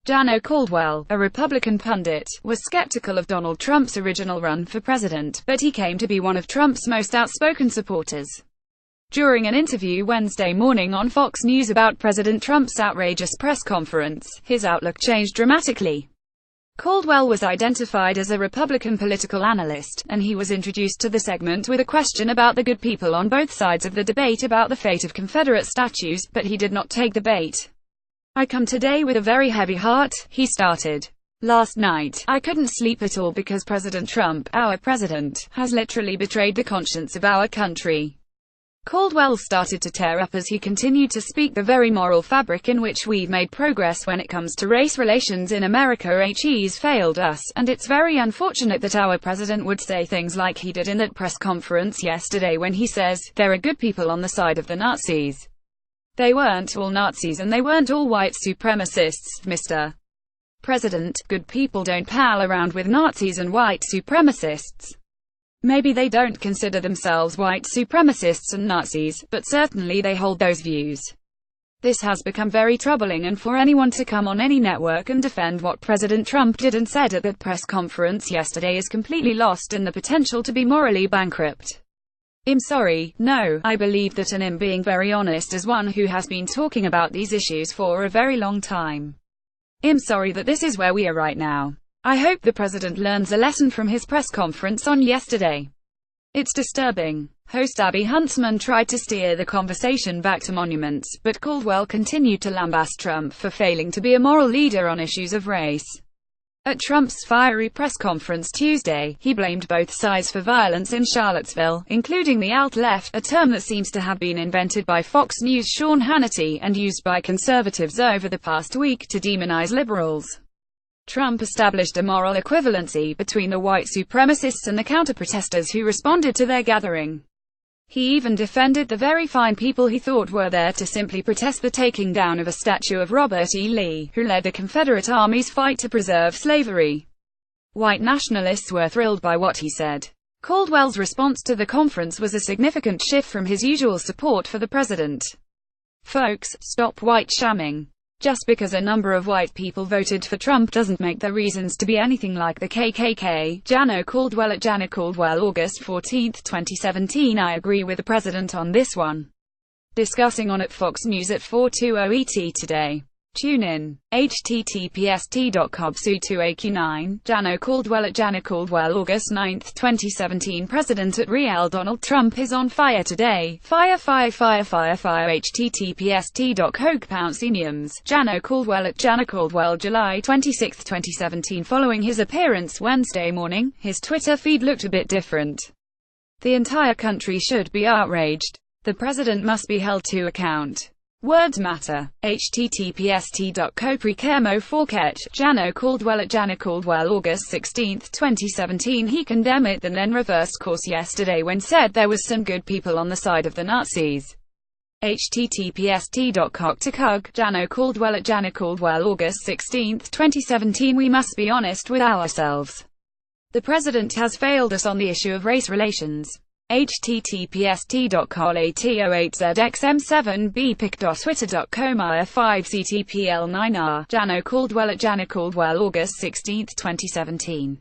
Jano Caldwell, a Republican pundit, was skeptical of Donald Trump's original run for president, but he came to be one of Trump's most outspoken supporters. During an interview Wednesday morning on Fox News about President Trump's outrageous press conference, his outlook changed dramatically. Caldwell was identified as a Republican political analyst, and he was introduced to the segment with a question about the good people on both sides of the debate about the fate of Confederate statues, but he did not take the bait. "I come today with a very heavy heart," he started. "Last night, I couldn't sleep at all because President Trump, our president, has literally betrayed the conscience of our country." Caldwell started to tear up as he continued to speak the very moral fabric in which we've made progress when it comes to race relations in America. He's failed us, and it's very unfortunate that our president would say things like he did in that press conference yesterday when he says, "There are good people on the side of the Nazis. They weren't all Nazis and they weren't all white supremacists, Mr. President. Good people don't pal around with Nazis and white supremacists. Maybe they don't consider themselves white supremacists and Nazis, but certainly they hold those views." This has become very troubling, and for anyone to come on any network and defend what President Trump did and said at that press conference yesterday is completely lost in the potential to be morally bankrupt. "I'm sorry, no, I believe that, and I'm being very honest as one who has been talking about these issues for a very long time. I'm sorry that this is where we are right now. I hope the president learns a lesson from his press conference on yesterday. It's disturbing." Host Abby Huntsman tried to steer the conversation back to monuments, but Caldwell continued to lambaste Trump for failing to be a moral leader on issues of race. At Trump's fiery press conference Tuesday, he blamed both sides for violence in Charlottesville, including the alt-left, a term that seems to have been invented by Fox News' Sean Hannity and used by conservatives over the past week to demonize liberals. Trump established a moral equivalency between the white supremacists and the counter-protesters who responded to their gathering. He even defended the very fine people he thought were there to simply protest the taking down of a statue of Robert E. Lee, who led the Confederate Army's fight to preserve slavery. White nationalists were thrilled by what he said. Caldwell's response to the conference was a significant shift from his usual support for the president. "Folks, stop white shamming. Just because a number of white people voted for Trump doesn't make their reasons to be anything like the KKK. Jano Caldwell at Jano Caldwell, August 14, 2017. I agree with the president on this one. Discussing on at Fox News at 4:20 ET today. Tune in. https://t.com/2aq9. Jano Caldwell at Jano Caldwell, August 9, 2017. President at Real Donald Trump is on fire today. Fire, fire, fire, fire, fire. https://t.coke/. Jano Caldwell at Jano Caldwell, July 26, 2017. Following his appearance Wednesday morning, his Twitter feed looked a bit different. "The entire country should be outraged. The president must be held to account. Words matter." https://t.co/precarmo4ket. Jano Caldwell at Jano Caldwell, August 16, 2017. He condemned it and then reversed course yesterday when said there was some good people on the side of the Nazis. https://t.cock/to-cug. Jano Caldwell at Jano Caldwell, August 16, 2017. We must be honest with ourselves. The president has failed us on the issue of race relations. https://t.col808zxm7bpic.twitter.com/5ctpl9r. Jano Caldwell at Jano Caldwell, August 16, 2017.